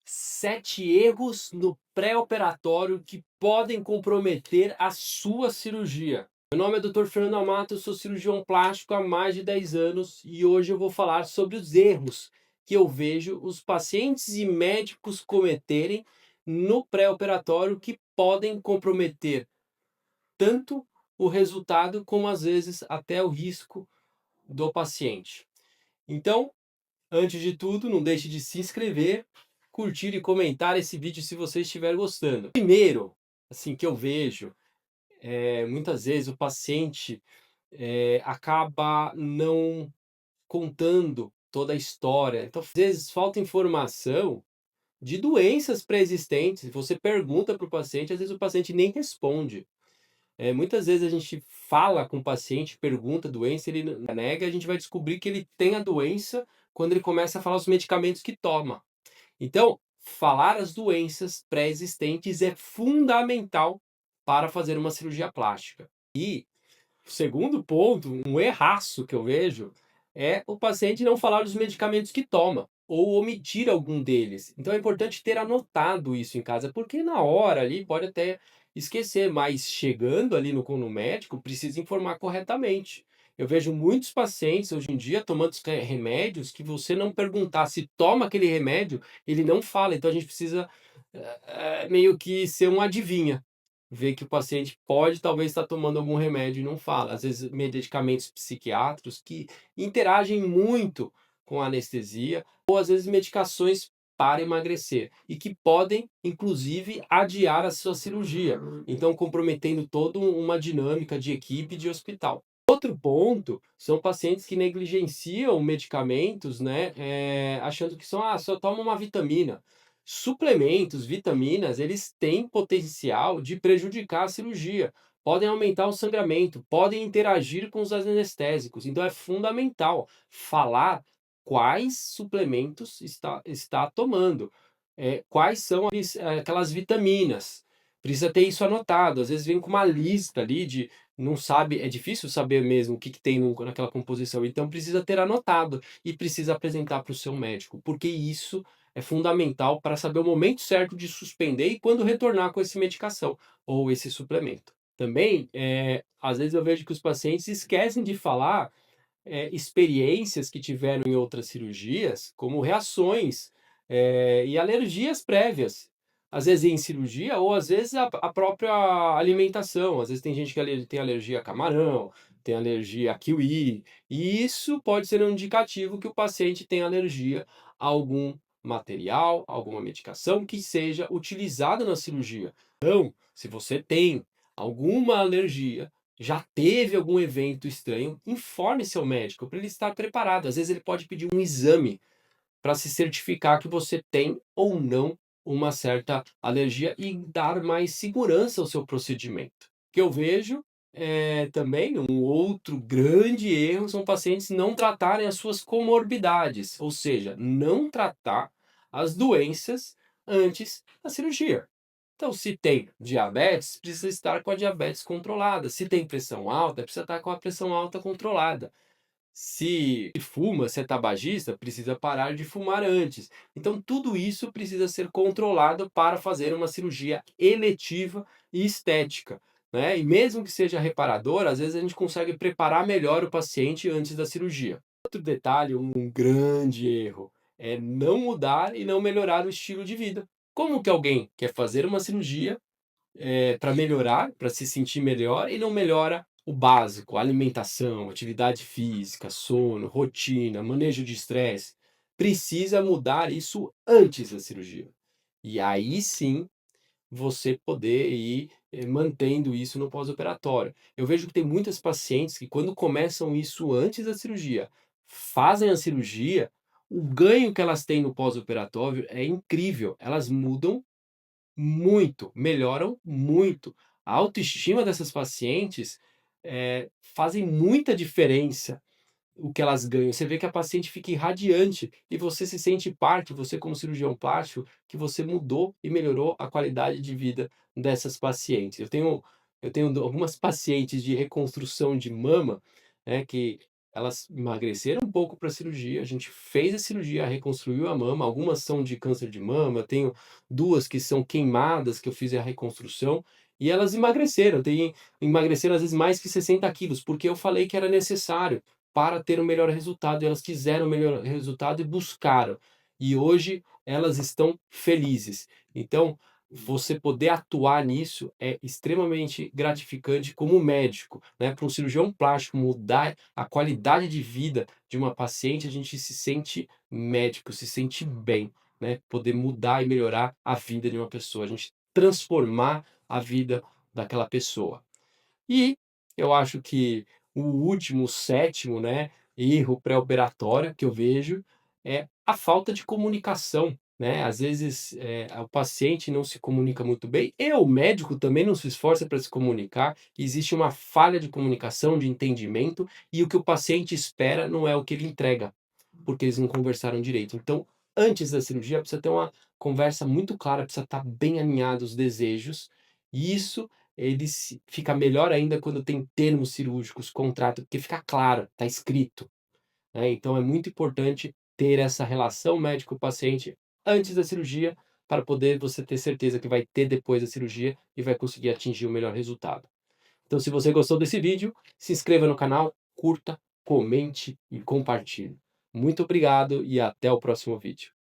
7 erros no pré-operatório que podem comprometer a sua cirurgia. Meu nome é Dr. Fernando Amato, eu sou cirurgião plástico há mais de 10 anos e hoje eu vou falar sobre os erros que eu vejo os pacientes e médicos cometerem no pré-operatório que podem comprometer tanto o resultado como às vezes até o risco do paciente. Então, antes de tudo, não deixe de se inscrever, curtir e comentar esse vídeo se você estiver gostando. Primeiro, assim, que eu vejo, muitas vezes o paciente acaba não contando toda a história. Então, às vezes falta informação de doenças pré-existentes. Você pergunta para o paciente, às vezes o paciente nem responde. Muitas vezes a gente fala com o paciente, pergunta a doença, ele nega, a gente vai descobrir que ele tem a doença quando ele começa a falar os medicamentos que toma. Então, falar as doenças pré-existentes é fundamental para fazer uma cirurgia plástica. E o segundo ponto, um erraço que eu vejo, é o paciente não falar dos medicamentos que toma ou omitir algum deles. Então é importante ter anotado isso em casa, porque na hora ali pode até esquecer, mas chegando ali no médico, precisa informar corretamente. Eu vejo muitos pacientes hoje em dia tomando remédios que você não perguntar se toma aquele remédio, ele não fala. Então a gente precisa meio que ser um adivinha, ver que o paciente pode talvez estar tomando algum remédio e não fala. Às vezes medicamentos psiquiátricos que interagem muito com a anestesia, ou às vezes medicações para emagrecer e que podem, inclusive, adiar a sua cirurgia, então comprometendo toda uma dinâmica de equipe de hospital. Outro ponto são pacientes que negligenciam medicamentos, né, achando que só toma uma vitamina. Suplementos, vitaminas, eles têm potencial de prejudicar a cirurgia, podem aumentar o sangramento, podem interagir com os anestésicos. Então é fundamental falar quais suplementos está tomando, quais são aquelas vitaminas. Precisa ter isso anotado. Às vezes vem com uma lista ali de não sabe, é difícil saber mesmo o que, que tem naquela composição. Então precisa ter anotado e precisa apresentar para o seu médico, porque isso é fundamental para saber o momento certo de suspender e quando retornar com essa medicação ou esse suplemento. Também, às vezes eu vejo que os pacientes esquecem de falar experiências que tiveram em outras cirurgias, como reações e alergias prévias. Às vezes em cirurgia ou às vezes a própria alimentação. Às vezes tem gente que tem alergia a camarão, tem alergia a kiwi, e isso pode ser um indicativo que o paciente tem alergia a algum material, alguma medicação que seja utilizada na cirurgia. Então, se você tem alguma alergia, já teve algum evento estranho, informe seu médico para ele estar preparado. Às vezes ele pode pedir um exame para se certificar que você tem ou não uma certa alergia e dar mais segurança ao seu procedimento. O que eu vejo também um outro grande erro são pacientes não tratarem as suas comorbidades, ou seja, não tratar as doenças antes da cirurgia. Então, se tem diabetes, precisa estar com a diabetes controlada. Se tem pressão alta, precisa estar com a pressão alta controlada. Se fuma, se é tabagista, precisa parar de fumar antes. Então, tudo isso precisa ser controlado para fazer uma cirurgia eletiva e estética, né? E mesmo que seja reparador, às vezes a gente consegue preparar melhor o paciente antes da cirurgia. Outro detalhe, um grande erro, é não mudar e não melhorar o estilo de vida. Como que alguém quer fazer uma cirurgia para melhorar, para se sentir melhor e não melhora o básico, alimentação, atividade física, sono, rotina, manejo de estresse? Precisa mudar isso antes da cirurgia. E aí sim você poder ir mantendo isso no pós-operatório. Eu vejo que tem muitas pacientes que quando começam isso antes da cirurgia, fazem a cirurgia, o ganho que elas têm no pós-operatório é incrível. Elas mudam muito, melhoram muito. A autoestima dessas pacientes fazem muita diferença o que elas ganham. Você vê que a paciente fica irradiante e você se sente parte, você como cirurgião plástico, que você mudou e melhorou a qualidade de vida dessas pacientes. Eu tenho algumas pacientes de reconstrução de mama, né, que elas emagreceram um pouco para a cirurgia, a gente fez a cirurgia, reconstruiu a mama, algumas são de câncer de mama, tenho 2 que são queimadas, que eu fiz a reconstrução, e elas emagreceram às vezes mais que 60 quilos, porque eu falei que era necessário para ter um melhor resultado, e elas quiseram o melhor resultado e buscaram. E hoje elas estão felizes. Então, você poder atuar nisso é extremamente gratificante como médico, né? Para um cirurgião plástico mudar a qualidade de vida de uma paciente, a gente se sente médico, se sente bem, né? Poder mudar e melhorar a vida de uma pessoa, a gente transformar a vida daquela pessoa. E eu acho que o último, o sétimo, né, erro pré-operatório que eu vejo é a falta de comunicação, né? Às vezes, o paciente não se comunica muito bem e o médico também não se esforça para se comunicar. Existe uma falha de comunicação, de entendimento, e o que o paciente espera não é o que ele entrega, porque eles não conversaram direito. Então, antes da cirurgia, precisa ter uma conversa muito clara, precisa estar bem alinhado os desejos, e isso fica melhor ainda quando tem termos cirúrgicos, contrato, porque fica claro, está escrito, né? Então é muito importante ter essa relação médico-paciente antes da cirurgia, para poder você ter certeza que vai ter depois da cirurgia e vai conseguir atingir o melhor resultado. Então, se você gostou desse vídeo, se inscreva no canal, curta, comente e compartilhe. Muito obrigado e até o próximo vídeo.